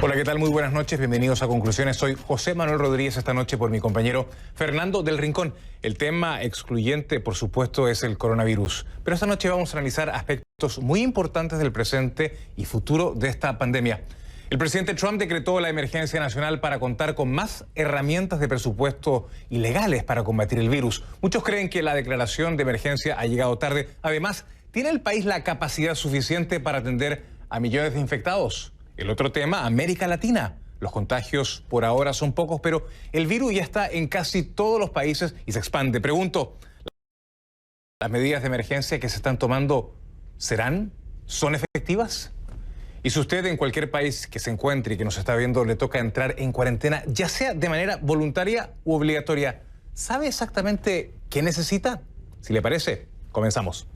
Hola, ¿qué tal? Muy buenas noches, bienvenidos a Conclusiones. Soy José Manuel Rodríguez, esta noche por mi compañero Fernando del Rincón. El tema excluyente, por supuesto, es el coronavirus. Pero esta noche vamos a analizar aspectos muy importantes del presente y futuro de esta pandemia. El presidente Trump decretó la emergencia nacional para contar con más herramientas de presupuesto y legales para combatir el virus. Muchos creen que la declaración de emergencia ha llegado tarde. Además, ¿tiene el país la capacidad suficiente para atender a millones de infectados? El otro tema, América Latina. Los contagios por ahora son pocos, pero el virus ya está en casi todos los países y se expande. Pregunto, ¿las medidas de emergencia que se están tomando son efectivas? Y si usted en cualquier país que se encuentre y que nos está viendo le toca entrar en cuarentena, ya sea de manera voluntaria u obligatoria, ¿sabe exactamente qué necesita? Si le parece, comenzamos.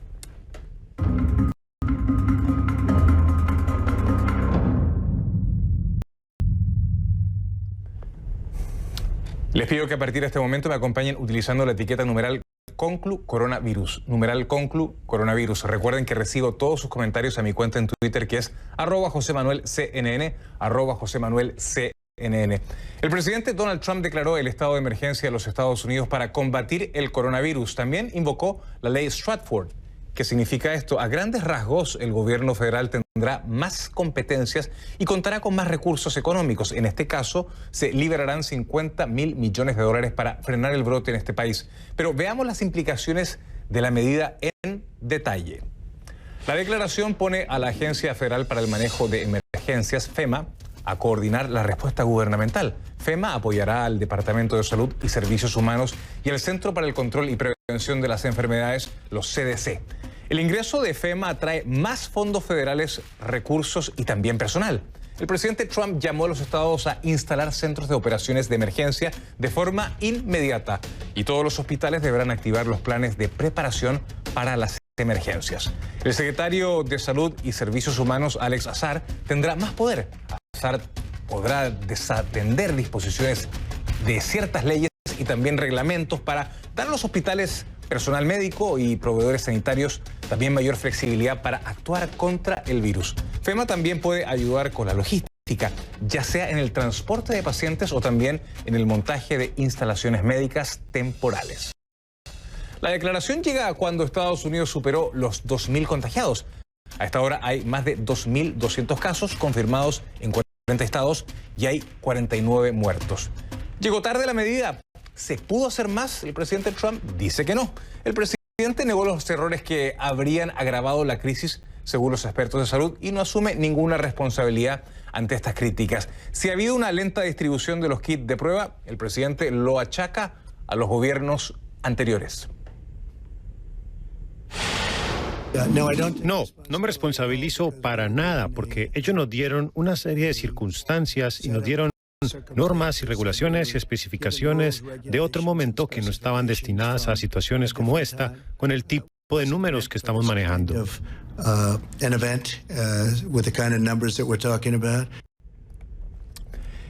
Les pido que a partir de este momento me acompañen utilizando la etiqueta numeral Conclu Coronavirus. Numeral Conclu Coronavirus. Recuerden que recibo todos sus comentarios a mi cuenta en Twitter, que es @JosemanuelCNN, @JosemanuelCNN. El presidente Donald Trump declaró el estado de emergencia de los Estados Unidos para combatir el coronavirus. También invocó la ley Stratford. ¿Qué significa esto? A grandes rasgos, el gobierno federal tendrá más competencias y contará con más recursos económicos. En este caso, se liberarán $50.000 millones para frenar el brote en este país. Pero veamos las implicaciones de la medida en detalle. La declaración pone a la Agencia Federal para el Manejo de Emergencias, FEMA, a coordinar la respuesta gubernamental. FEMA apoyará al Departamento de Salud y Servicios Humanos y al Centro para el Control y Prevención de las Enfermedades, los CDC. El ingreso de FEMA atrae más fondos federales, recursos y también personal. El presidente Trump llamó a los estados a instalar centros de operaciones de emergencia de forma inmediata y todos los hospitales deberán activar los planes de preparación para las emergencias. El secretario de Salud y Servicios Humanos, Alex Azar, tendrá más poder. Azar podrá desatender disposiciones de ciertas leyes y también reglamentos para dar a los hospitales, personal médico y proveedores sanitarios también mayor flexibilidad para actuar contra el virus. FEMA también puede ayudar con la logística, ya sea en el transporte de pacientes o también en el montaje de instalaciones médicas temporales. La declaración llega cuando Estados Unidos superó los 2.000 contagiados. A esta hora hay más de 2.200 casos confirmados en 40 estados y hay 49 muertos. ¿Llegó tarde la medida? ¿Se pudo hacer más? El presidente Trump dice que no. El presidente negó los errores que habrían agravado la crisis, según los expertos de salud, y no asume ninguna responsabilidad ante estas críticas. Si ha habido una lenta distribución de los kits de prueba, el presidente lo achaca a los gobiernos anteriores. No me responsabilizo para nada, porque ellos nos dieron una serie de circunstancias y nos dieron normas y regulaciones y especificaciones de otro momento que no estaban destinadas a situaciones como esta, con el tipo de números que estamos manejando.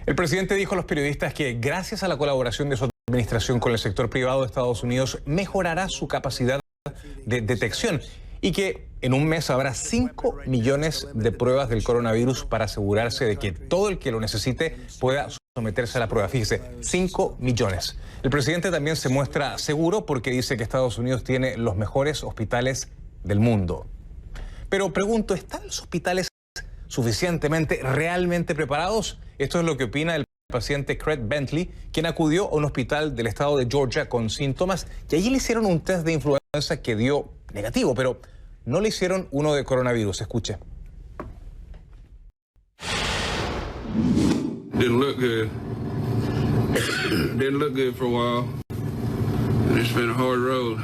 El presidente dijo a los periodistas que gracias a la colaboración de su administración con el sector privado de Estados Unidos mejorará su capacidad de detección y que en un mes habrá 5 millones de pruebas del coronavirus para asegurarse de que todo el que lo necesite pueda someterse a la prueba. Fíjese, 5 millones. El presidente también se muestra seguro porque dice que Estados Unidos tiene los mejores hospitales del mundo. Pero pregunto, ¿están los hospitales suficientemente, realmente preparados? Esto es lo que opina el paciente Craig Bentley, quien acudió a un hospital del estado de Georgia con síntomas y allí le hicieron un test de influenza que dio negativo, pero no le hicieron uno de coronavirus. Escuche. Didn't look good. Didn't look good for a while. It's been a hard road.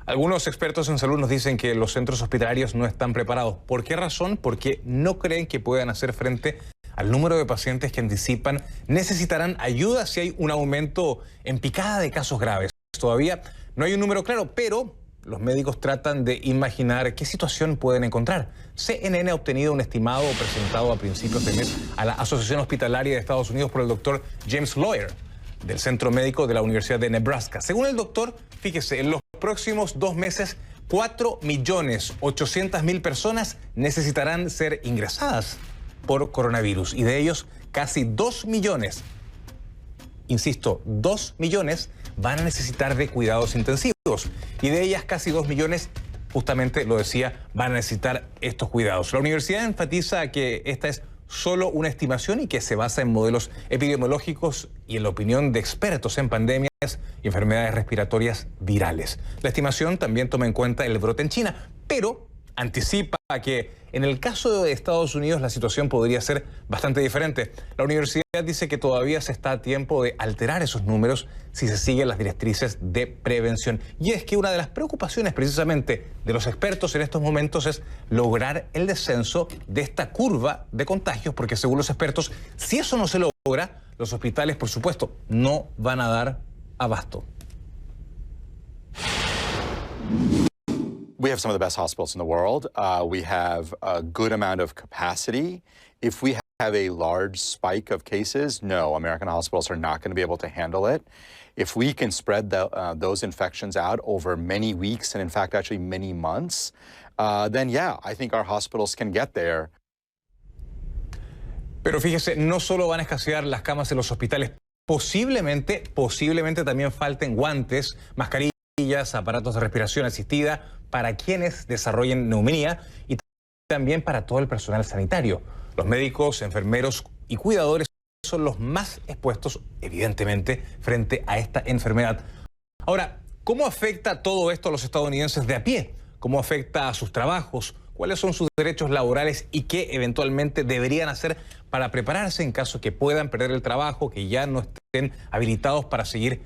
Algunos expertos en salud nos dicen que los centros hospitalarios no están preparados. ¿Por qué razón? Porque no creen que puedan hacer frente al número de pacientes que anticipan necesitarán ayuda si hay un aumento en picada de casos graves. Todavía no hay un número claro, pero los médicos tratan de imaginar qué situación pueden encontrar. CNN ha obtenido un estimado presentado a principios de mes a la Asociación Hospitalaria de Estados Unidos por el doctor James Lawyer, del Centro Médico de la Universidad de Nebraska. Según el doctor, fíjese, en los próximos 2 meses 4.800.000 personas necesitarán ser ingresadas por coronavirus y de ellos casi 2 millones, insisto, 2 millones van a necesitar de cuidados intensivos y de ellas casi 2 millones, justamente lo decía, van a necesitar estos cuidados. La universidad enfatiza que esta es solo una estimación y que se basa en modelos epidemiológicos y en la opinión de expertos en pandemias y enfermedades respiratorias virales. La estimación también toma en cuenta el brote en China, pero anticipa que en el caso de Estados Unidos la situación podría ser bastante diferente. La universidad dice que todavía se está a tiempo de alterar esos números si se siguen las directrices de prevención. Y es que una de las preocupaciones precisamente de los expertos en estos momentos es lograr el descenso de esta curva de contagios, porque según los expertos, si eso no se logra, los hospitales, por supuesto, no van a dar abasto. We have some of the best hospitals in the world. We have a good amount of capacity. If we have a large spike of cases, no, American hospitals are not going to be able to handle it. If we can spread those infections out over many weeks and, in fact, actually many months, then, yeah, I think our hospitals can get there. Pero fíjese, no solo van a escasear las camas en los hospitales, posiblemente también falten guantes, mascarillas, aparatos de respiración asistida para quienes desarrollen neumonía y también para todo el personal sanitario. Los médicos, enfermeros y cuidadores son los más expuestos, evidentemente, frente a esta enfermedad. Ahora, ¿cómo afecta todo esto a los estadounidenses de a pie? ¿Cómo afecta a sus trabajos? ¿Cuáles son sus derechos laborales y qué eventualmente deberían hacer para prepararse en caso que puedan perder el trabajo, que ya no estén habilitados para seguir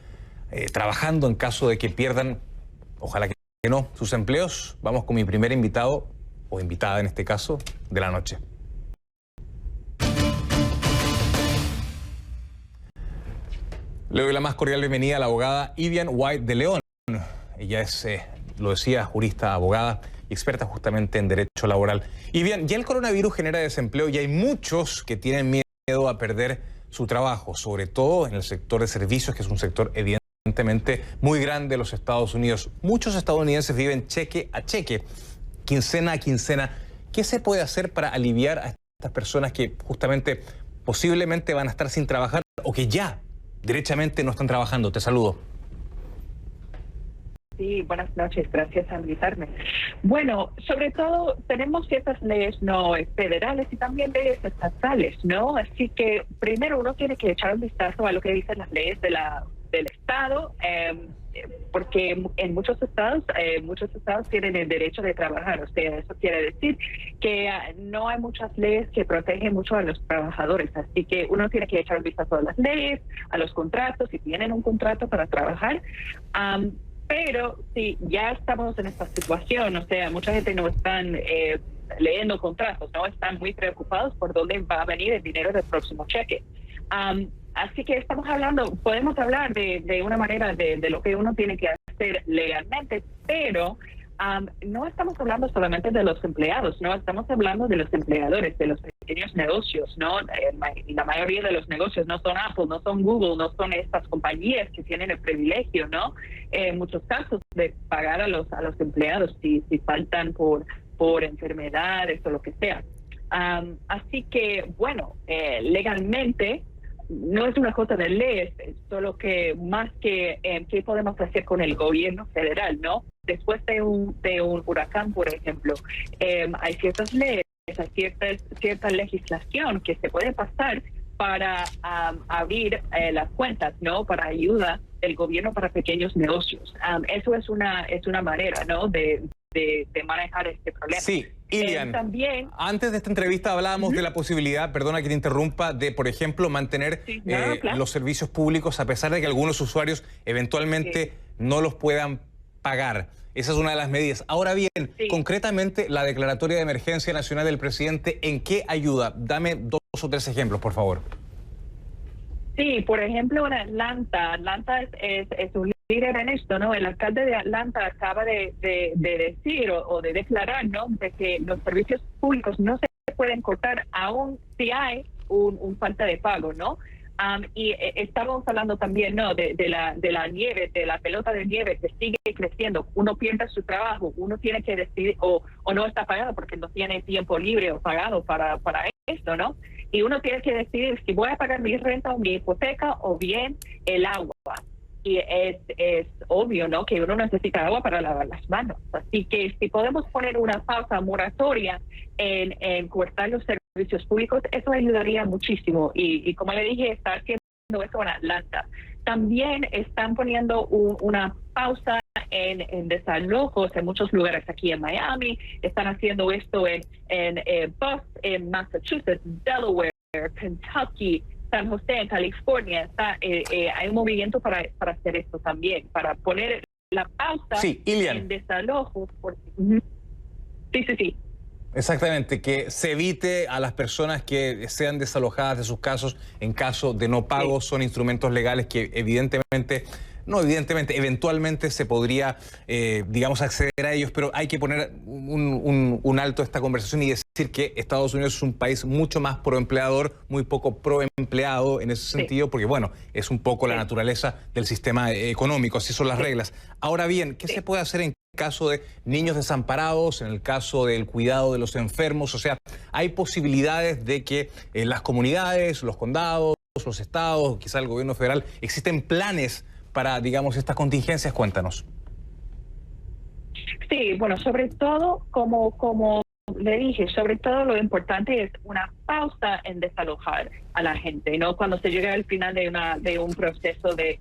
trabajando en caso de que pierdan, ojalá que no, sus empleos? Vamos con mi primer invitado, o invitada en este caso, de la noche. Le doy la más cordial bienvenida a la abogada Ivian White de León. Ella es, lo decía, jurista, abogada y experta justamente en derecho laboral. Ivian, ya el coronavirus genera desempleo y hay muchos que tienen miedo a perder su trabajo, sobre todo en el sector de servicios, que es un sector evidentemente muy grande en los Estados Unidos. Muchos estadounidenses viven cheque a cheque, quincena a quincena. ¿Qué se puede hacer para aliviar a estas personas que justamente posiblemente van a estar sin trabajar o que ya derechamente no están trabajando? Te saludo. Sí, buenas noches, gracias por invitarme. Bueno, sobre todo tenemos ciertas leyes no federales y también leyes estatales, ¿no? Así que primero uno tiene que echar un vistazo a lo que dicen las leyes del Estado, porque en muchos estados tienen el derecho de trabajar. O sea, eso quiere decir que no hay muchas leyes que protegen mucho a los trabajadores. Así que uno tiene que echar un vistazo a las leyes, a los contratos, si tienen un contrato para trabajar. Pero si ya estamos en esta situación, o sea, mucha gente no están leyendo contratos, no están muy preocupados por dónde va a venir el dinero del próximo cheque. Así que podemos hablar de una manera de lo que uno tiene que hacer legalmente, pero no estamos hablando solamente de los empleados, no estamos hablando de los empleadores, de los pequeños negocios, ¿no? La mayoría de los negocios no son Apple, no son Google, no son estas compañías que tienen el privilegio, ¿no? En muchos casos de pagar a los empleados si faltan por enfermedades o lo que sea. Así que, bueno, legalmente no es una cosa de leyes, solo que más que qué podemos hacer con el gobierno federal, ¿no? Después de un huracán, por ejemplo, hay ciertas leyes, hay cierta legislación que se puede pasar para abrir las cuentas, ¿no? Para ayuda del gobierno para pequeños negocios. Eso es una manera, ¿no? de manejar este problema. Sí, Ivian, también, antes de esta entrevista hablábamos de la posibilidad, perdona que te interrumpa, de, por ejemplo, mantener claro, los servicios públicos a pesar de que algunos usuarios eventualmente no los puedan pagar. Esa es una de las medidas. Ahora bien, concretamente, la declaratoria de emergencia nacional del presidente, ¿en qué ayuda? Dame 2 o 3 ejemplos, por favor. Sí, por ejemplo, en Atlanta es un líder en esto, ¿no? El alcalde de Atlanta acaba de decir o de declarar, ¿no? De que los servicios públicos no se pueden cortar aún si hay un falta de pago, ¿no? Estamos hablando también, ¿no?, de la nieve, de la pelota de nieve que sigue creciendo. Uno pierde su trabajo, uno tiene que decidir, o no está pagado porque no tiene tiempo libre o pagado para esto, ¿no? Y uno tiene que decidir si voy a pagar mi renta o mi hipoteca o bien el agua. Y es obvio, ¿no?, que uno necesita agua para lavar las manos. Así que si podemos poner una pausa moratoria en cortar los servicios públicos, eso ayudaría muchísimo. Y como le dije, está haciendo eso en Atlanta. También están poniendo una pausa en desalojos en muchos lugares aquí en Miami. Están haciendo esto en Boston, en Massachusetts, Delaware, Kentucky, San José, en California. Hay un movimiento para hacer esto también, para poner la pausa en desalojos. Sí. Exactamente, que se evite a las personas que sean desalojadas de sus casos en caso de no pago. Son instrumentos legales que eventualmente se podría, acceder a ellos, pero hay que poner un alto a esta conversación y decir que Estados Unidos es un país mucho más proempleador, muy poco proempleado en ese sentido, porque bueno, es un poco la naturaleza del sistema económico, así son las reglas. Ahora bien, ¿qué se puede hacer en caso de niños desamparados, en el caso del cuidado de los enfermos? O sea, hay posibilidades de que las comunidades, los condados, los estados, quizá el gobierno federal, existen planes para, estas contingencias. Cuéntanos. Sí, bueno, sobre todo, como le dije, sobre todo lo importante es una pausa en desalojar a la gente, ¿no? Cuando se llega al final de un proceso de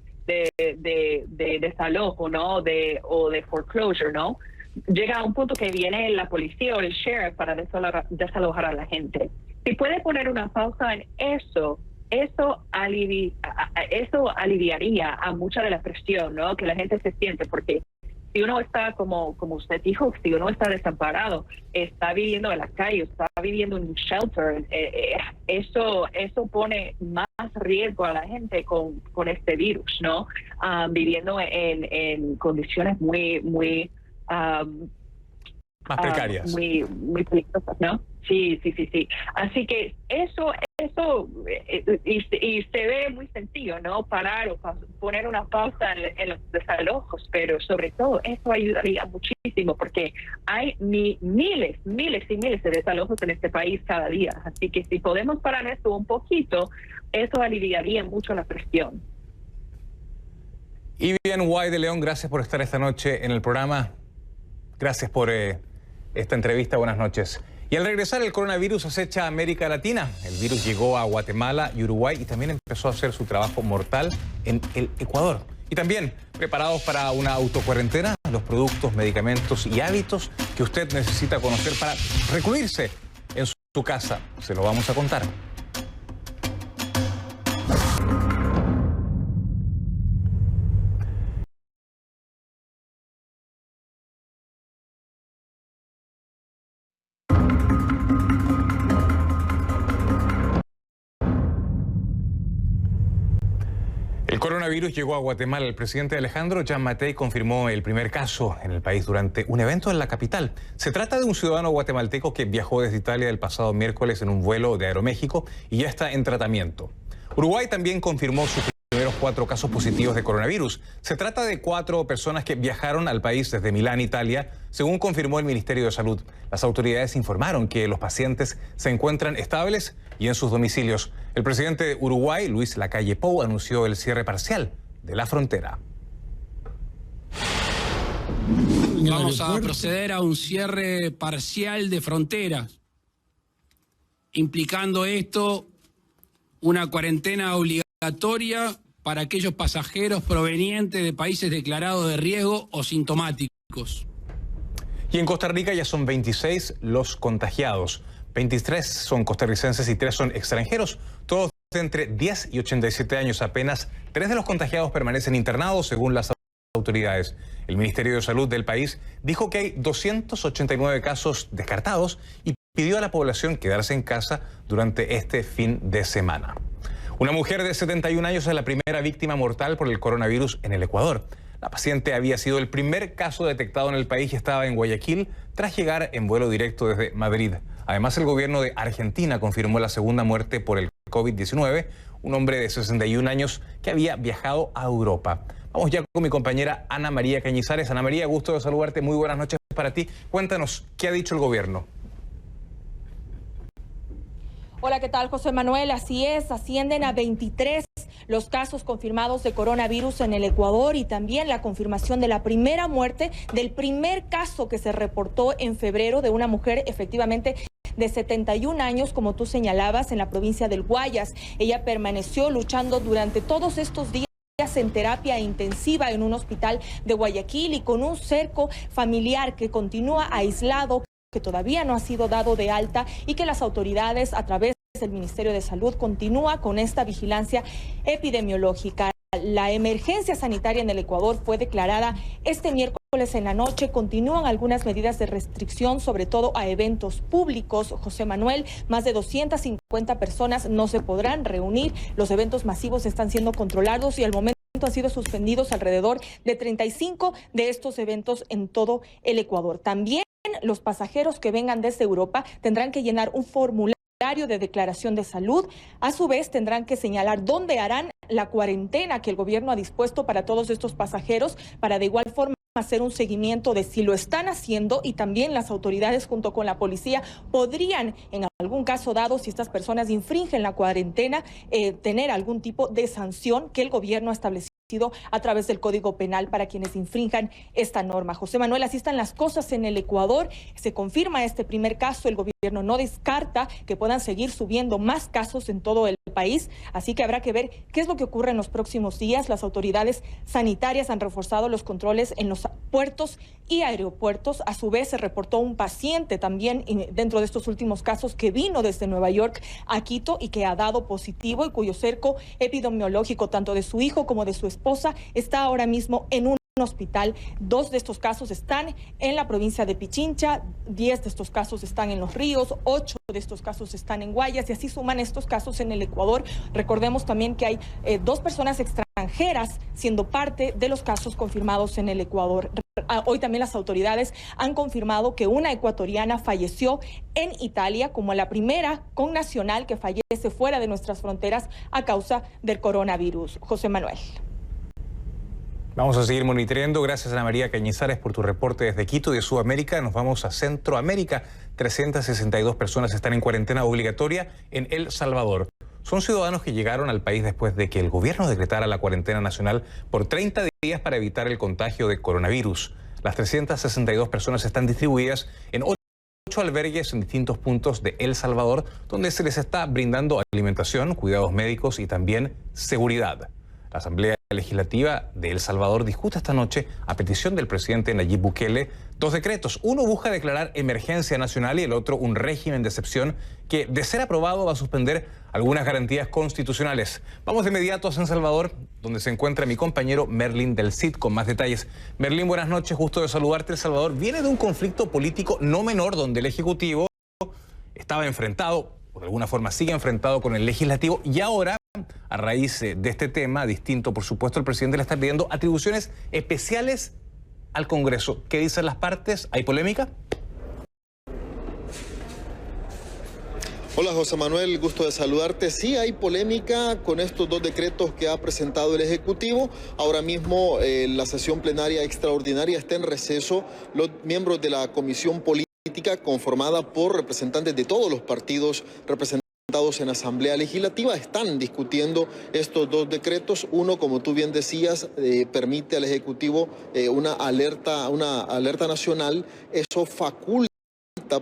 desalojo, ¿no? O de foreclosure, ¿no? Llega a un punto que viene la policía o el sheriff para desalojar a la gente. Si puede poner una pausa en eso aliviaría a mucha de la presión, ¿no?, que la gente se siente, porque si uno está, como usted dijo, si uno está desamparado, está viviendo en la calle, está viviendo en un shelter, eso pone más riesgo a la gente con este virus, ¿no? Viviendo en condiciones muy más precarias. Muy peligrosas, ¿no? Sí. Así que eso y se ve muy sencillo, ¿no? Parar o poner una pausa en los desalojos, pero sobre todo eso ayudaría muchísimo porque hay miles y miles de desalojos en este país cada día. Así que si podemos parar esto un poquito, eso aliviaría mucho la presión. Y bien, Guay de León, gracias por estar esta noche en el programa. Gracias por esta entrevista. Buenas noches. Y al regresar, el coronavirus acecha a América Latina. El virus llegó a Guatemala y Uruguay y también empezó a hacer su trabajo mortal en el Ecuador. Y también preparados para una autocuarentena, los productos, medicamentos y hábitos que usted necesita conocer para recluirse en su casa. Se lo vamos a contar. El coronavirus llegó a Guatemala. El presidente Alejandro Giammattei confirmó el primer caso en el país durante un evento en la capital. Se trata de un ciudadano guatemalteco que viajó desde Italia el pasado miércoles en un vuelo de Aeroméxico y ya está en tratamiento. Uruguay también confirmó sus primeros 4 casos positivos de coronavirus. Se trata de 4 personas que viajaron al país desde Milán, Italia, según confirmó el Ministerio de Salud. Las autoridades informaron que los pacientes se encuentran estables y en sus domicilios. El presidente de Uruguay, Luis Lacalle Pou, anunció el cierre parcial de la frontera. Vamos a proceder a un cierre parcial de fronteras, implicando esto una cuarentena obligatoria para aquellos pasajeros provenientes de países declarados de riesgo o sintomáticos. Y en Costa Rica ya son 26 los contagiados. 23 son costarricenses y 3 son extranjeros, todos de entre 10 y 87 años. Apenas 3 de los contagiados permanecen internados, según las autoridades. El Ministerio de Salud del país dijo que hay 289 casos descartados y pidió a la población quedarse en casa durante este fin de semana. Una mujer de 71 años es la primera víctima mortal por el coronavirus en el Ecuador. La paciente había sido el primer caso detectado en el país y estaba en Guayaquil tras llegar en vuelo directo desde Madrid. Además, el gobierno de Argentina confirmó la segunda muerte por el COVID-19. un hombre de 61 años que había viajado a Europa. Vamos ya con mi compañera Ana María Cañizares. Ana María, gusto de saludarte. Muy buenas noches para ti. Cuéntanos, ¿qué ha dicho el gobierno? Hola, ¿qué tal, José Manuel? Así es, ascienden a 23 los casos confirmados de coronavirus en el Ecuador y también la confirmación de la primera muerte del primer caso que se reportó en febrero de una mujer efectivamente de 71 años, como tú señalabas, en la provincia del Guayas. Ella permaneció luchando durante todos estos días en terapia intensiva en un hospital de Guayaquil y con un cerco familiar que continúa aislado, que todavía no ha sido dado de alta y que las autoridades a través del Ministerio de Salud continúa con esta vigilancia epidemiológica. La emergencia sanitaria en el Ecuador fue declarada este miércoles en la noche. Continúan algunas medidas de restricción, sobre todo a eventos públicos. José Manuel, más de 250 personas no se podrán reunir. Los eventos masivos están siendo controlados y al momento han sido suspendidos alrededor de 35 de estos eventos en todo el Ecuador. También los pasajeros que vengan desde Europa tendrán que llenar un formulario de declaración de salud. A su vez tendrán que señalar dónde harán la cuarentena que el gobierno ha dispuesto para todos estos pasajeros, para de igual forma hacer un seguimiento de si lo están haciendo, y también las autoridades junto con la policía podrían, en algún caso dado, si estas personas infringen la cuarentena, tener algún tipo de sanción que el gobierno ha establecido a través del Código Penal para quienes infrinjan esta norma. José Manuel, así están las cosas en el Ecuador. Se confirma este primer caso. El gobierno no descarta que puedan seguir subiendo más casos en todo el país. Así que habrá que ver qué es lo que ocurre en los próximos días. Las autoridades sanitarias han reforzado los controles en los puertos y aeropuertos. A su vez, se reportó un paciente también dentro de estos últimos casos que vino desde Nueva York a Quito y que ha dado positivo y cuyo cerco epidemiológico, tanto de su hijo como de su esposa, está ahora mismo en un hospital. 2 de estos casos están en la provincia de Pichincha, 10 de estos casos están en Los Ríos, 8 de estos casos están en Guayas, y así suman estos casos en el Ecuador. Recordemos también que hay 2 personas extranjeras siendo parte de los casos confirmados en el Ecuador. Hoy también las autoridades han confirmado que una ecuatoriana falleció en Italia como la primera connacional que fallece fuera de nuestras fronteras a causa del coronavirus. José Manuel. Vamos a seguir monitoreando. Gracias, Ana María Cañizares, por tu reporte desde Quito. De Sudamérica nos vamos a Centroamérica. 362 personas están en cuarentena obligatoria en El Salvador. Son ciudadanos que llegaron al país después de que el gobierno decretara la cuarentena nacional por 30 días para evitar el contagio de coronavirus. Las 362 personas están distribuidas en 8 albergues en distintos puntos de El Salvador, donde se les está brindando alimentación, cuidados médicos y también seguridad. La Asamblea Legislativa de El Salvador discute esta noche, a petición del presidente Nayib Bukele, 2 decretos. Uno busca declarar emergencia nacional y el otro un régimen de excepción que, de ser aprobado, va a suspender algunas garantías constitucionales. Vamos de inmediato a San Salvador, donde se encuentra mi compañero Merlin del CID con más detalles. Merlin, buenas noches, gusto de saludarte. El Salvador viene de un conflicto político no menor, donde el Ejecutivo estaba enfrentado, o de alguna forma sigue enfrentado con el Legislativo, y ahora, a raíz de este tema, distinto por supuesto, el presidente le está pidiendo atribuciones especiales al Congreso. ¿Qué dicen las partes? ¿Hay polémica? Hola José Manuel, gusto de saludarte. Sí, hay polémica con estos 2 decretos que ha presentado el Ejecutivo. Ahora mismo la sesión plenaria extraordinaria está en receso. Los miembros de la Comisión Política, conformada por representantes de todos los partidos representados en Asamblea Legislativa, están discutiendo estos 2 decretos. Uno, como tú bien decías, permite al Ejecutivo una alerta nacional. Eso faculta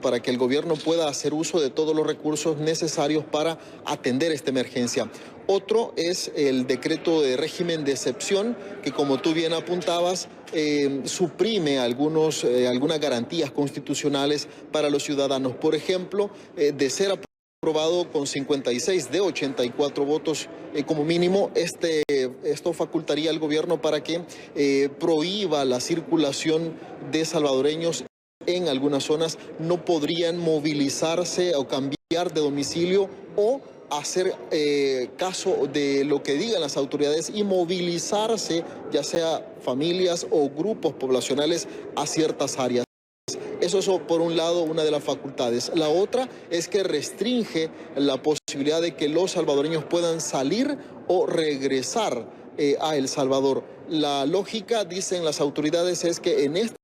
para que el gobierno pueda hacer uso de todos los recursos necesarios para atender esta emergencia. Otro es el decreto de régimen de excepción, que como tú bien apuntabas, suprime algunas garantías constitucionales para los ciudadanos. Por ejemplo, de ser aprobado con 56 de 84 votos como mínimo, esto facultaría al gobierno para que prohíba la circulación de salvadoreños en algunas zonas. No podrían movilizarse o cambiar de domicilio o hacer caso de lo que digan las autoridades y movilizarse, ya sea familias o grupos poblacionales, a ciertas áreas. Eso es por un lado una de las facultades. La otra es que restringe la posibilidad de que los salvadoreños puedan salir o regresar a El Salvador. La lógica, dicen las autoridades, es que en este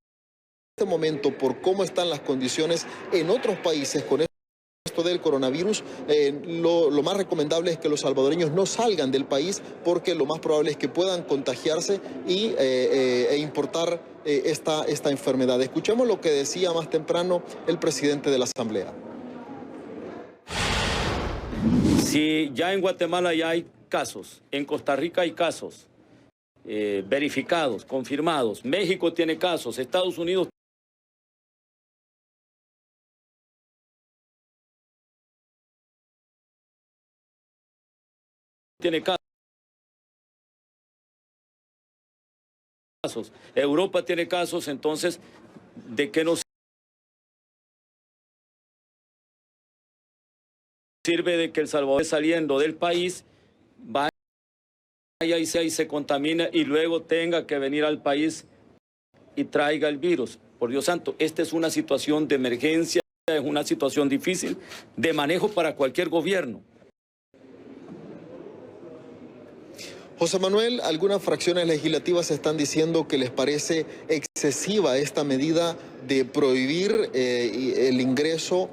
momento, por cómo están las condiciones en otros países con esto del coronavirus, lo más recomendable es que los salvadoreños no salgan del país, porque lo más probable es que puedan contagiarse e importar esta enfermedad. Escuchemos lo que decía más temprano el presidente de la Asamblea. Si ya en Guatemala ya hay casos, en Costa Rica hay casos verificados, confirmados, México tiene casos, Estados Unidos tiene casos, Europa tiene casos, entonces, ¿de qué nos sirve de que El Salvador esté saliendo del país, vaya y se contamine y luego tenga que venir al país y traiga el virus? Por Dios santo, esta es una situación de emergencia, es una situación difícil de manejo para cualquier gobierno. José Manuel, algunas fracciones legislativas están diciendo que les parece excesiva esta medida de prohibir el ingreso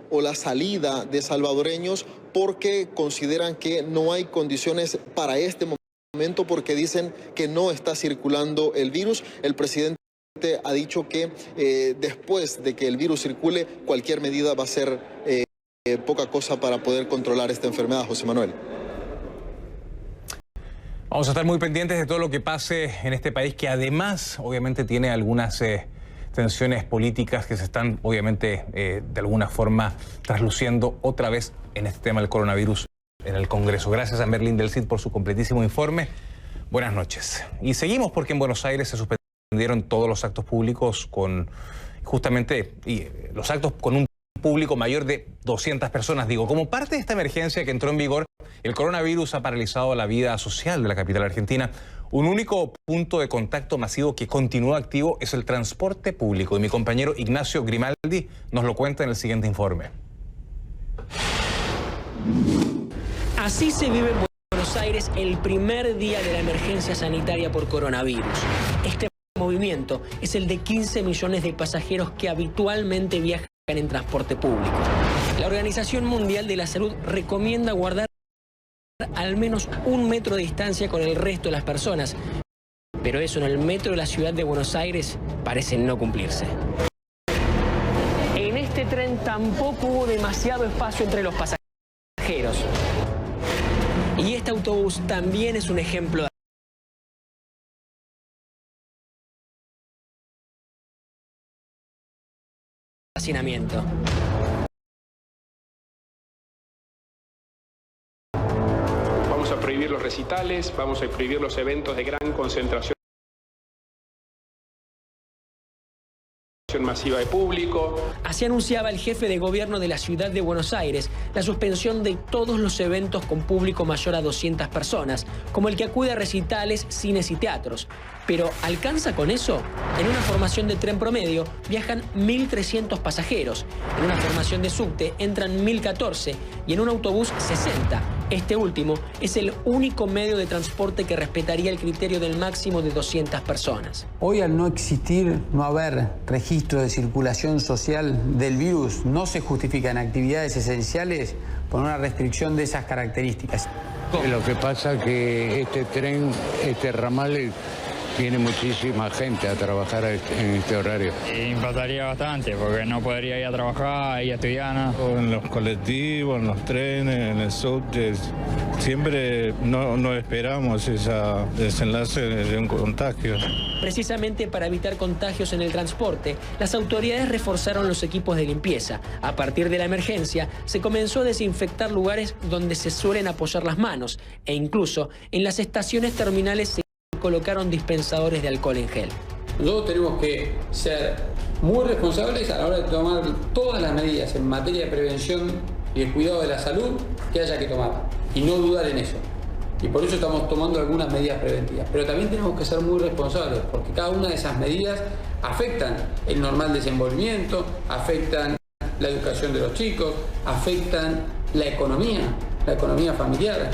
o la salida de salvadoreños, porque consideran que no hay condiciones para este momento, porque dicen que no está circulando el virus. El presidente ha dicho que después de que el virus circule, cualquier medida va a ser poca cosa para poder controlar esta enfermedad. José Manuel. Vamos a estar muy pendientes de todo lo que pase en este país, que además obviamente tiene algunas tensiones políticas que se están obviamente de alguna forma trasluciendo otra vez en este tema del coronavirus en el Congreso. Gracias a Merlin del Cid por su completísimo informe. Buenas noches. Y seguimos, porque en Buenos Aires se suspendieron todos los actos públicos con justamente los actos con un público mayor de 200 personas. Digo, como parte de esta emergencia que entró en vigor, el coronavirus ha paralizado la vida social de la capital argentina. Un único punto de contacto masivo que continúa activo es el transporte público. Y mi compañero Ignacio Grimaldi nos lo cuenta en el siguiente informe. Así se vive en Buenos Aires el primer día de la emergencia sanitaria por coronavirus. Este movimiento es el de 15 millones de pasajeros que habitualmente viajan en transporte público. La Organización Mundial de la Salud recomienda guardar al menos 1 metro de distancia con el resto de las personas, pero eso en el metro de la ciudad de Buenos Aires parece no cumplirse. En este tren tampoco hubo demasiado espacio entre los pasajeros. Y este autobús también es un ejemplo de hacinamiento. Vamos a prohibir los recitales, vamos a prohibir los eventos de gran concentración masiva de público. Así anunciaba el jefe de gobierno de la ciudad de Buenos Aires la suspensión de todos los eventos con público mayor a 200 personas, como el que acude a recitales, cines y teatros. Pero ¿alcanza con eso? En una formación de tren promedio viajan 1.300 pasajeros, en una formación de subte entran 1.014 y en un autobús 60. Este último es el único medio de transporte que respetaría el criterio del máximo de 200 personas. Hoy, al no existir, no haber registro de circulación social del virus, no se justifican actividades esenciales por una restricción de esas características. Lo que pasa es que este tren, este ramal, viene muchísima gente a trabajar en este horario. Impactaría bastante porque no podría ir a trabajar y a estudiar. En los colectivos, en los trenes, en el subte, siempre no esperamos ese desenlace de un contagio. Precisamente para evitar contagios en el transporte, las autoridades reforzaron los equipos de limpieza. A partir de la emergencia, se comenzó a desinfectar lugares donde se suelen apoyar las manos e incluso en las estaciones terminales se colocaron dispensadores de alcohol en gel. Nosotros tenemos que ser muy responsables a la hora de tomar todas las medidas en materia de prevención y el cuidado de la salud que haya que tomar y no dudar en eso. Y por eso estamos tomando algunas medidas preventivas. Pero también tenemos que ser muy responsables porque cada una de esas medidas afectan el normal desenvolvimiento, afectan la educación de los chicos, afectan la economía familiar.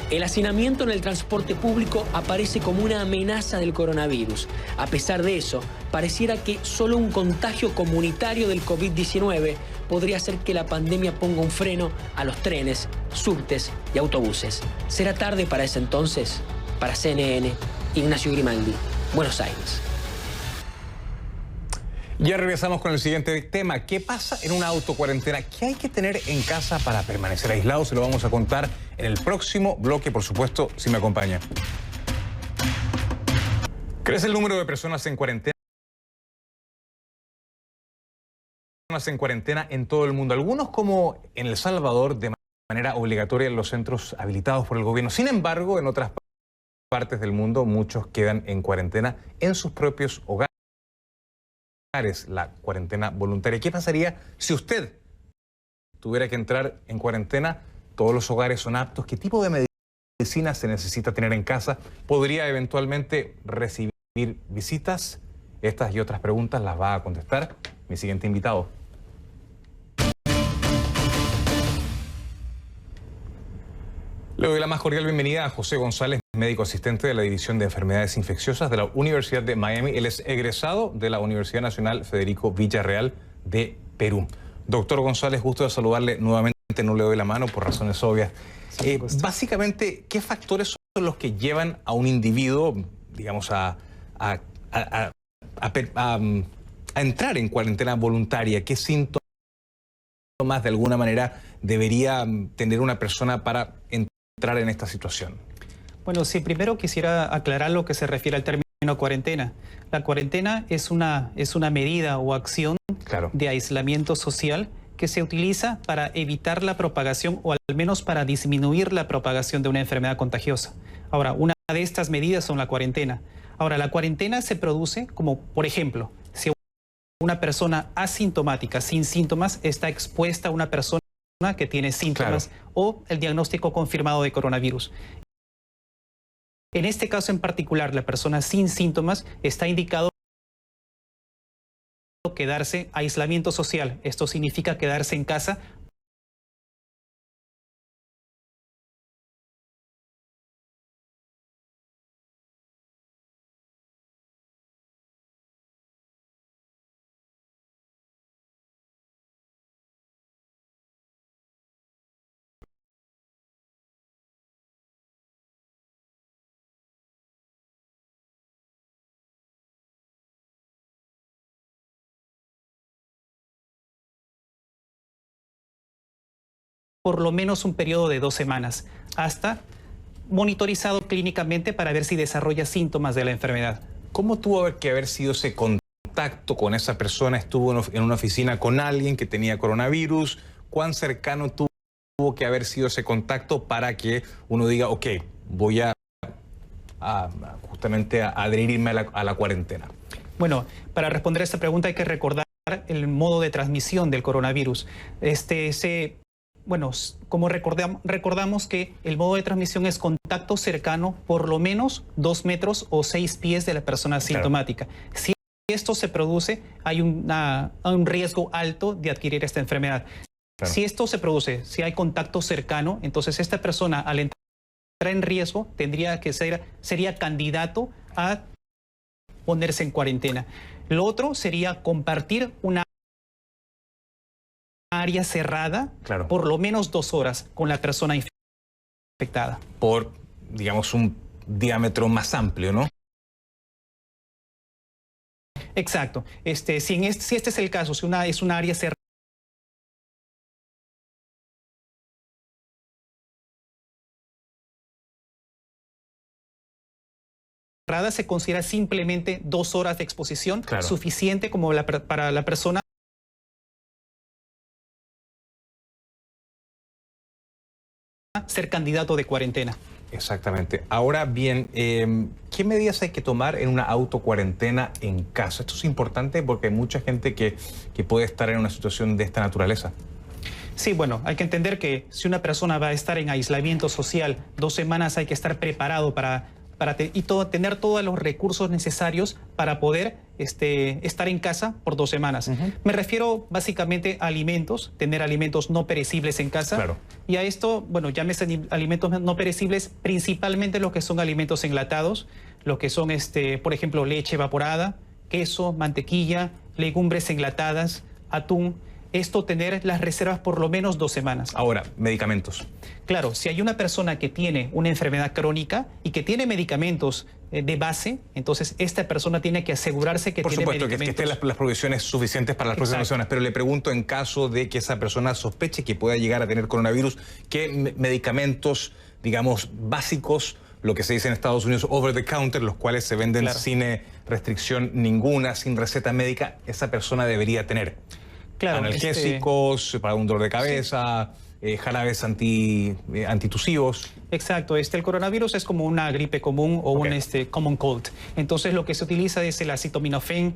El hacinamiento en el transporte público aparece como una amenaza del coronavirus. A pesar de eso, pareciera que solo un contagio comunitario del COVID-19 podría hacer que la pandemia ponga un freno a los trenes, subtes y autobuses. ¿Será tarde para ese entonces? Para CNN, Ignacio Grimaldi, Buenos Aires. Ya regresamos con el siguiente tema. ¿Qué pasa en una autocuarentena? ¿Qué hay que tener en casa para permanecer aislado? Se lo vamos a contar en el próximo bloque, por supuesto, si me acompaña. Crece el número de personas en cuarentena en todo el mundo. Algunos, como en El Salvador, de manera obligatoria en los centros habilitados por el gobierno. Sin embargo, en otras partes del mundo, muchos quedan en cuarentena en sus propios hogares. La cuarentena voluntaria. ¿Qué pasaría si usted tuviera que entrar en cuarentena? Todos los hogares son aptos. ¿Qué tipo de medicina se necesita tener en casa? ¿Podría eventualmente recibir visitas? Estas y otras preguntas las va a contestar mi siguiente invitado. Le doy la más cordial bienvenida a José González, médico asistente de la División de Enfermedades Infecciosas de la Universidad de Miami. Él es egresado de la Universidad Nacional Federico Villarreal de Perú. Doctor González, gusto de saludarle nuevamente. No le doy la mano por razones obvias. Básicamente, ¿qué factores son los que llevan a un individuo, digamos, a entrar en cuarentena voluntaria? ¿Qué síntomas de alguna manera debería tener una persona para entrar en esta situación? Bueno, sí, primero quisiera aclarar lo que se refiere al término cuarentena. La cuarentena es una medida o acción de aislamiento social que se utiliza para evitar la propagación o al menos para disminuir la propagación de una enfermedad contagiosa. Ahora, una de estas medidas son la cuarentena. Ahora, la cuarentena se produce como, por ejemplo, si una persona asintomática, sin síntomas, está expuesta a una persona que tiene síntomas o el diagnóstico confirmado de coronavirus. En este caso en particular, la persona sin síntomas está indicado quedarse aislamiento social. Esto significa quedarse en casa por lo menos un periodo de 2 semanas, hasta monitorizado clínicamente para ver si desarrolla síntomas de la enfermedad. ¿Cómo tuvo que haber sido ese contacto con esa persona? ¿Estuvo en una oficina con alguien que tenía coronavirus? ¿Cuán cercano tuvo que haber sido ese contacto para que uno diga, ok, voy justamente a adherirme a la cuarentena? Bueno, para responder a esta pregunta hay que recordar el modo de transmisión del coronavirus. Bueno, como recordamos que el modo de transmisión es contacto cercano por lo menos 2 metros o 6 pies de la persona asintomática. Si esto se produce, hay un riesgo alto de adquirir esta enfermedad. Si esto se produce, si hay contacto cercano, entonces esta persona al entrar en riesgo sería candidato a ponerse en cuarentena. Lo otro sería compartir una área cerrada por lo menos 2 horas con la persona infectada. Por, digamos, un diámetro más amplio, ¿no? Exacto. Si este es el caso, si es una área cerrada, se considera simplemente 2 horas de exposición, suficiente como para la persona ser candidato de cuarentena. Exactamente. Ahora bien, ¿qué medidas hay que tomar en una autocuarentena en casa? Esto es importante porque hay mucha gente que puede estar en una situación de esta naturaleza. Sí, bueno, hay que entender que si una persona va a estar en aislamiento social 2 semanas, hay que estar preparado para tener todos los recursos necesarios para poder estar en casa por 2 semanas. Me refiero básicamente a alimentos, tener alimentos no perecibles en casa. Claro. Y a esto, bueno, llámese alimentos no perecibles, principalmente los que son alimentos enlatados, los que son, por ejemplo, leche evaporada, queso, mantequilla, legumbres enlatadas, atún. Esto, tener las reservas por lo menos 2 semanas. Ahora, medicamentos. Claro, si hay una persona que tiene una enfermedad crónica y que tiene medicamentos de base, entonces esta persona tiene que asegurarse que tiene medicamentos. Por supuesto, que estén las provisiones suficientes para las próximas semanas, pero le pregunto, en caso de que esa persona sospeche que pueda llegar a tener coronavirus, ¿qué medicamentos, digamos, básicos, lo que se dice en Estados Unidos over the counter, los cuales se venden sin restricción ninguna, sin receta médica, esa persona debería tener? Claro, analgésicos, para un dolor de cabeza, jarabes antitusivos. Exacto, el coronavirus es como una gripe común o un common cold. Entonces lo que se utiliza es el acetaminofén,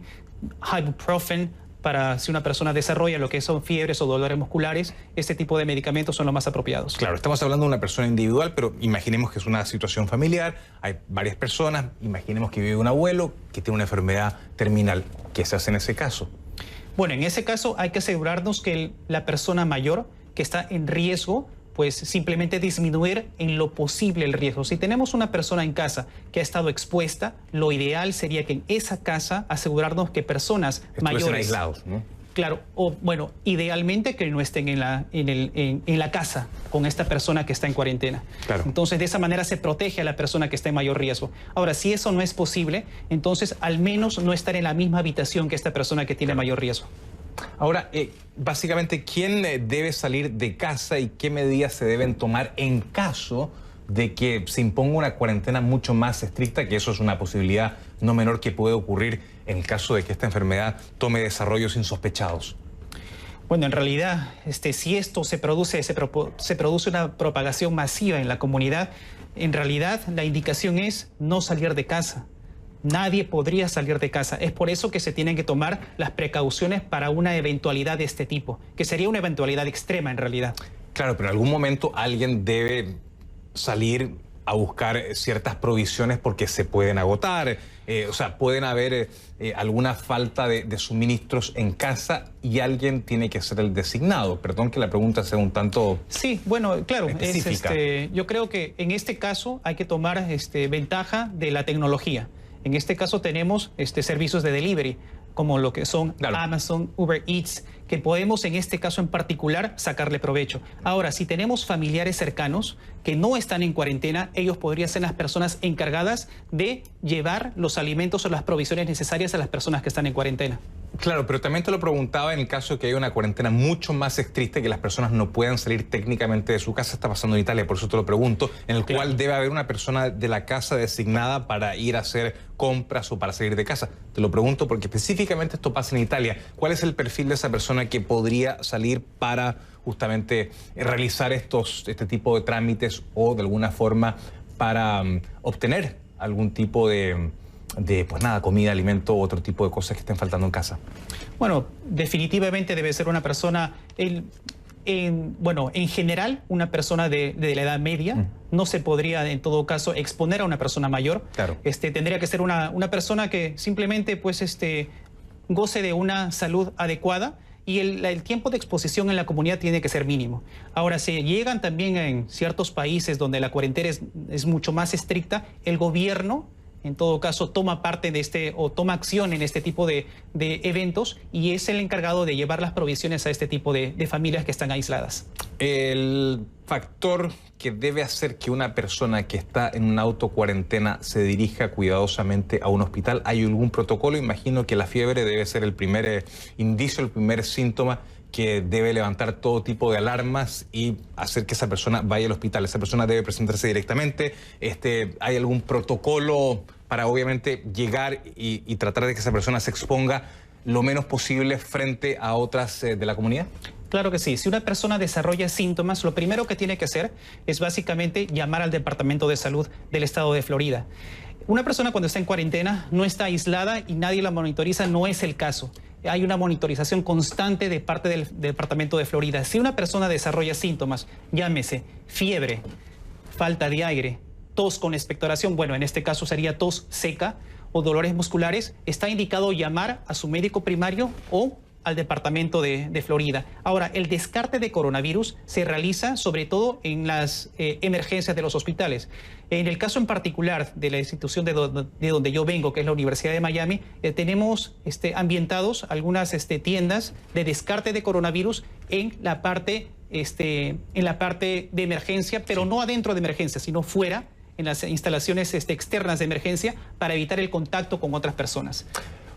ibuprofen, para si una persona desarrolla lo que son fiebres o dolores musculares, este tipo de medicamentos son los más apropiados. Claro, estamos hablando de una persona individual, pero imaginemos que es una situación familiar, hay varias personas, imaginemos que vive un abuelo que tiene una enfermedad terminal. ¿Qué se hace en ese caso? Bueno, en ese caso hay que asegurarnos que la persona mayor que está en riesgo, pues simplemente disminuir en lo posible el riesgo. Si tenemos una persona en casa que ha estado expuesta, lo ideal sería que en esa casa asegurarnos que personas mayores aislados, ¿no? Claro, o bueno, idealmente que no estén en la casa con esta persona que está en cuarentena. Claro. Entonces, de esa manera se protege a la persona que está en mayor riesgo. Ahora, si eso no es posible, entonces al menos no estar en la misma habitación que esta persona que tiene mayor riesgo. Ahora, básicamente, ¿quién debe salir de casa y qué medidas se deben tomar en caso de que se imponga una cuarentena mucho más estricta, que eso es una posibilidad no menor que puede ocurrir en el caso de que esta enfermedad tome desarrollos insospechados? Bueno, en realidad, si esto se produce una propagación masiva en la comunidad, en realidad la indicación es no salir de casa. Nadie podría salir de casa. Es por eso que se tienen que tomar las precauciones para una eventualidad de este tipo, que sería una eventualidad extrema en realidad. Claro, pero en algún momento alguien debe salir a buscar ciertas provisiones porque se pueden agotar, o sea, pueden haber alguna falta de suministros en casa y alguien tiene que ser el designado. Perdón que la pregunta sea un tanto Sí, bueno, claro, específica. Yo creo que en este caso hay que tomar ventaja de la tecnología. En este caso tenemos servicios de delivery, como lo que son Amazon, Uber Eats, que podemos en este caso en particular sacarle provecho. Ahora, si tenemos familiares cercanos que no están en cuarentena, ellos podrían ser las personas encargadas de llevar los alimentos o las provisiones necesarias a las personas que están en cuarentena. Claro, pero también te lo preguntaba en el caso de que haya una cuarentena mucho más estricta y que las personas no puedan salir técnicamente de su casa. Está pasando en Italia, por eso te lo pregunto, en el cual debe haber una persona de la casa designada para ir a hacer compras o para salir de casa. Te lo pregunto porque específicamente esto pasa en Italia. ¿Cuál es el perfil de esa persona que podría salir para justamente realizar este tipo de trámites o de alguna forma para obtener algún tipo de comida, alimento u otro tipo de cosas que estén faltando en casa? Bueno, definitivamente debe ser una persona, en general, una persona de la edad media. No se podría, en todo caso, exponer a una persona mayor. Claro. Tendría que ser una persona que simplemente, goce de una salud adecuada y el tiempo de exposición en la comunidad tiene que ser mínimo. Ahora, si llegan también en ciertos países donde la cuarentena es mucho más estricta, el gobierno, en todo caso, toma parte de o toma acción en este tipo de eventos y es el encargado de llevar las provisiones a este tipo de familias que están aisladas. El factor que debe hacer que una persona que está en una autocuarentena se dirija cuidadosamente a un hospital, ¿hay algún protocolo? Imagino que la fiebre debe ser el primer indicio, el primer síntoma que debe levantar todo tipo de alarmas y hacer que esa persona vaya al hospital. Esa persona debe presentarse directamente. ¿Hay algún protocolo para obviamente llegar y tratar de que esa persona se exponga lo menos posible frente a otras de la comunidad? Claro que sí. Si una persona desarrolla síntomas, lo primero que tiene que hacer es básicamente llamar al Departamento de Salud del Estado de Florida. Una persona cuando está en cuarentena no está aislada y nadie la monitoriza, no es el caso. Hay una monitorización constante de parte del Departamento de Florida. Si una persona desarrolla síntomas, llámese fiebre, falta de aire, tos con expectoración, bueno, en este caso sería tos seca o dolores musculares, está indicado llamar a su médico primario o al departamento de Florida. Ahora, el descarte de coronavirus se realiza sobre todo en las emergencias de los hospitales. En el caso en particular de la institución de donde yo vengo, que es la Universidad de Miami, tenemos ambientados algunas tiendas de descarte de coronavirus en la parte de emergencia, pero no adentro de emergencia, sino fuera, en las instalaciones externas de emergencia, para evitar el contacto con otras personas.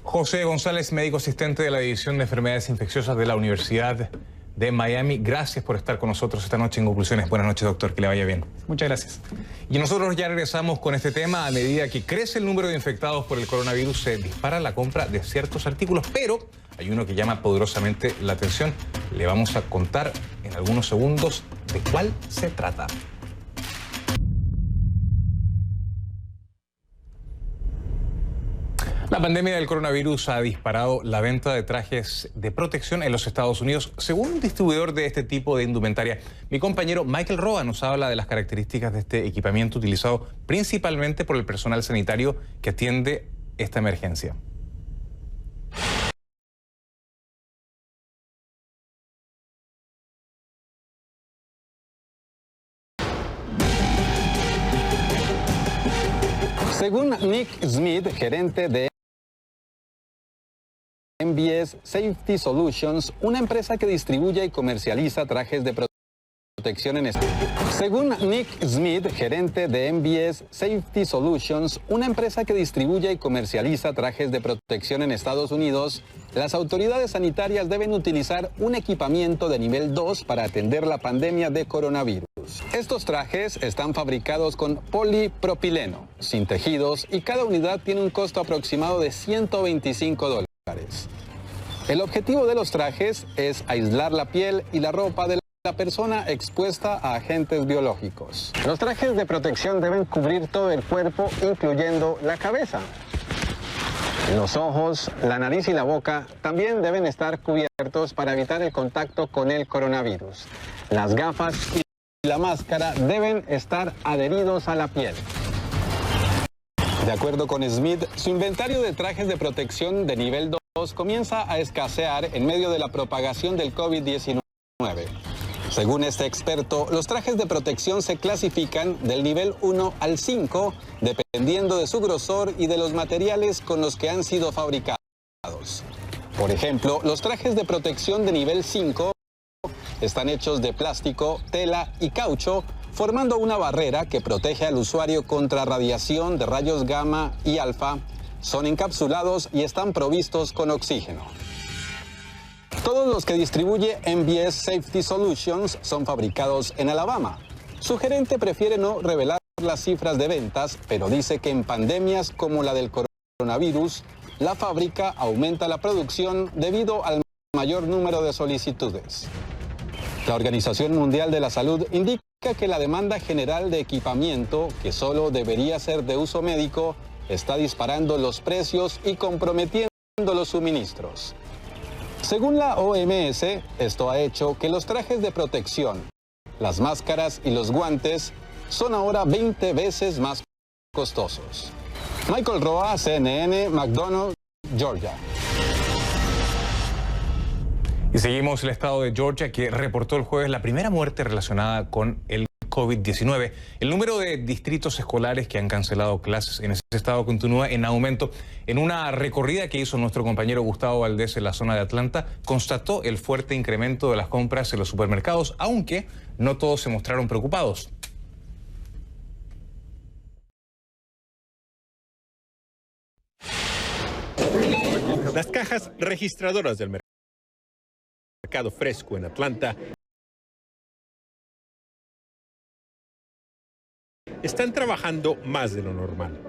José González, médico asistente de la División de Enfermedades Infecciosas de la Universidad de Miami. Gracias por estar con nosotros esta noche en Conclusiones. Buenas noches, doctor. Que le vaya bien. Muchas gracias. Y nosotros ya regresamos con este tema. A medida que crece el número de infectados por el coronavirus, se dispara la compra de ciertos artículos, pero hay uno que llama poderosamente la atención. Le vamos a contar en algunos segundos de cuál se trata. La pandemia del coronavirus ha disparado la venta de trajes de protección en los Estados Unidos, según un distribuidor de este tipo de indumentaria. Mi compañero Michael Roa nos habla de las características de este equipamiento utilizado principalmente por el personal sanitario que atiende esta emergencia. Según Nick Smith, gerente de MBS Safety Solutions, una empresa que distribuye y comercializa trajes de protección en Estados Unidos. Según Nick Smith, gerente de MBS Safety Solutions, una empresa que distribuye y comercializa trajes de protección en Estados Unidos, las autoridades sanitarias deben utilizar un equipamiento de nivel 2 para atender la pandemia de coronavirus. Estos trajes están fabricados con polipropileno, sin tejidos, y cada unidad tiene un costo aproximado de $125. El objetivo de los trajes es aislar la piel y la ropa de la persona expuesta a agentes biológicos. Los trajes de protección deben cubrir todo el cuerpo, incluyendo la cabeza. Los ojos, la nariz y la boca también deben estar cubiertos para evitar el contacto con el coronavirus. Las gafas y la máscara deben estar adheridos a la piel. De acuerdo con Smith, su inventario de trajes de protección de nivel 2 comienza a escasear en medio de la propagación del COVID-19. Según este experto, los trajes de protección se clasifican del nivel 1 al 5, dependiendo de su grosor y de los materiales con los que han sido fabricados. Por ejemplo, los trajes de protección de nivel 5 están hechos de plástico, tela y caucho, formando una barrera que protege al usuario contra radiación de rayos gamma y alfa. Son encapsulados y están provistos con oxígeno. Todos los que distribuye MBS Safety Solutions son fabricados en Alabama. Su gerente prefiere no revelar las cifras de ventas, pero dice que en pandemias como la del coronavirus, la fábrica aumenta la producción debido al mayor número de solicitudes. La Organización Mundial de la Salud indica que la demanda general de equipamiento, que solo debería ser de uso médico, está disparando los precios y comprometiendo los suministros. Según la OMS, esto ha hecho que los trajes de protección, las máscaras y los guantes son ahora 20 veces más costosos. Michael Roa, CNN, McDonough, Georgia. Y seguimos el estado de Georgia, que reportó el jueves la primera muerte relacionada con el COVID-19. El número de distritos escolares que han cancelado clases en ese estado continúa en aumento. En una recorrida que hizo nuestro compañero Gustavo Valdés en la zona de Atlanta, constató el fuerte incremento de las compras en los supermercados, aunque no todos se mostraron preocupados. Las cajas registradoras del mercado fresco en Atlanta están trabajando más de lo normal.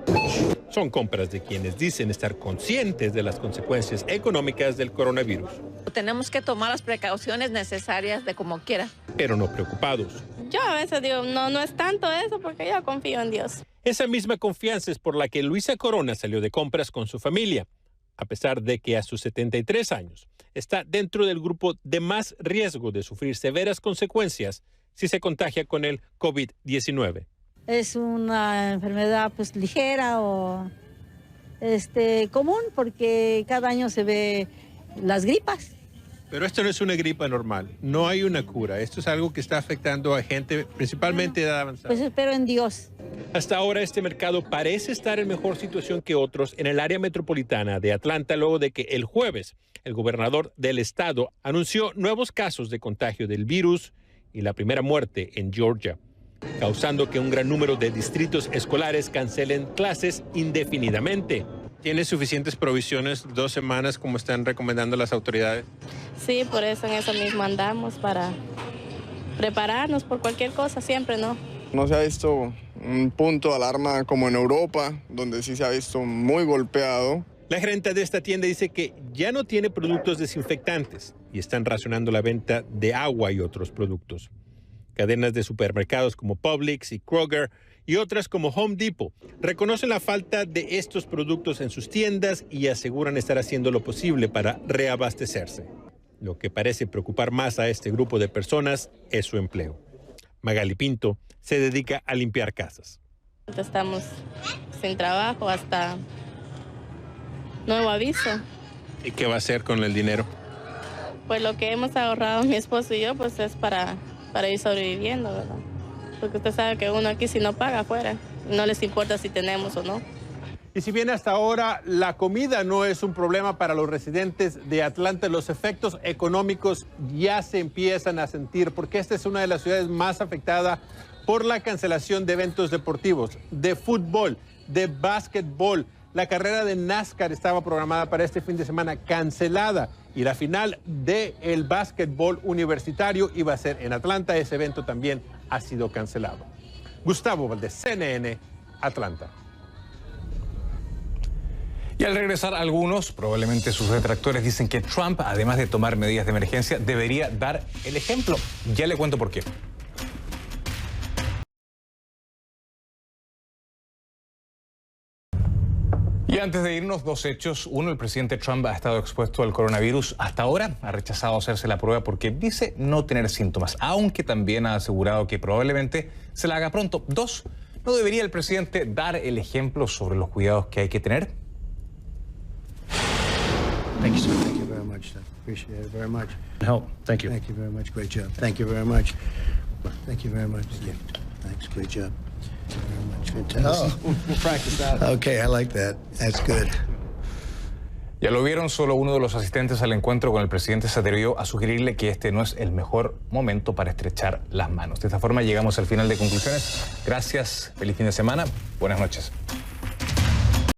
Son compras de quienes dicen estar conscientes de las consecuencias económicas del coronavirus. Tenemos que tomar las precauciones necesarias de como quiera. Pero no preocupados. Yo a veces digo, no es tanto eso porque yo confío en Dios. Esa misma confianza es por la que Luisa Corona salió de compras con su familia, a pesar de que a sus 73 años está dentro del grupo de más riesgo de sufrir severas consecuencias si se contagia con el COVID-19. es una enfermedad pues ligera o común, porque cada año se ve las gripas. Pero esto no es una gripa normal, no hay una cura. Esto es algo que está afectando a gente principalmente de edad avanzada. Pues espero en Dios. Hasta ahora este mercado parece estar en mejor situación que otros en el área metropolitana de Atlanta, luego de que el jueves el gobernador del estado anunció nuevos casos de contagio del virus y la primera muerte en Georgia, causando que un gran número de distritos escolares cancelen clases indefinidamente. ¿Tiene suficientes provisiones, 2 semanas, como están recomendando las autoridades? Sí, por eso en eso mismo andamos, para prepararnos por cualquier cosa, siempre, ¿no? No se ha visto un punto de alarma como en Europa, donde sí se ha visto muy golpeado. La gerente de esta tienda dice que ya no tiene productos desinfectantes y están racionando la venta de agua y otros productos. Cadenas de supermercados como Publix y Kroger y otras como Home Depot reconocen la falta de estos productos en sus tiendas y aseguran estar haciendo lo posible para reabastecerse. Lo que parece preocupar más a este grupo de personas es su empleo. Magali Pinto se dedica a limpiar casas. Estamos sin trabajo hasta nuevo aviso. ¿Y qué va a hacer con el dinero? Pues lo que hemos ahorrado mi esposo y yo pues es para ir sobreviviendo, ¿verdad? Porque usted sabe que uno aquí si no paga afuera, no les importa si tenemos o no. Y si bien hasta ahora la comida no es un problema para los residentes de Atlanta, los efectos económicos ya se empiezan a sentir, porque esta es una de las ciudades más afectadas por la cancelación de eventos deportivos, de fútbol, de básquetbol. La carrera de NASCAR estaba programada para este fin de semana, cancelada, y la final del básquetbol universitario iba a ser en Atlanta. Ese evento también ha sido cancelado. Gustavo Valdés, CNN, Atlanta. Y al regresar, algunos, probablemente sus detractores, dicen que Trump, además de tomar medidas de emergencia, debería dar el ejemplo. Ya le cuento por qué. Y antes de irnos, 2 hechos. Uno, el presidente Trump ha estado expuesto al coronavirus. Hasta ahora ha rechazado hacerse la prueba porque dice no tener síntomas, aunque también ha asegurado que probablemente se la haga pronto. 2, ¿no debería el presidente dar el ejemplo sobre los cuidados que hay que tener? Thank you, sir. Thank you very much, sir. Appreciate it very much. Help. Thank you. Thank you very much. Great job. Thank you very much. Thank you very much. Thanks. Great job. Oh, we'll practice that. Okay, I like that. That's good. Ya lo vieron, solo uno de los asistentes al encuentro con el presidente se atrevió a sugerirle que este no es el mejor momento para estrechar las manos. De esta forma llegamos al final de conclusiones. Gracias, feliz fin de semana, buenas noches.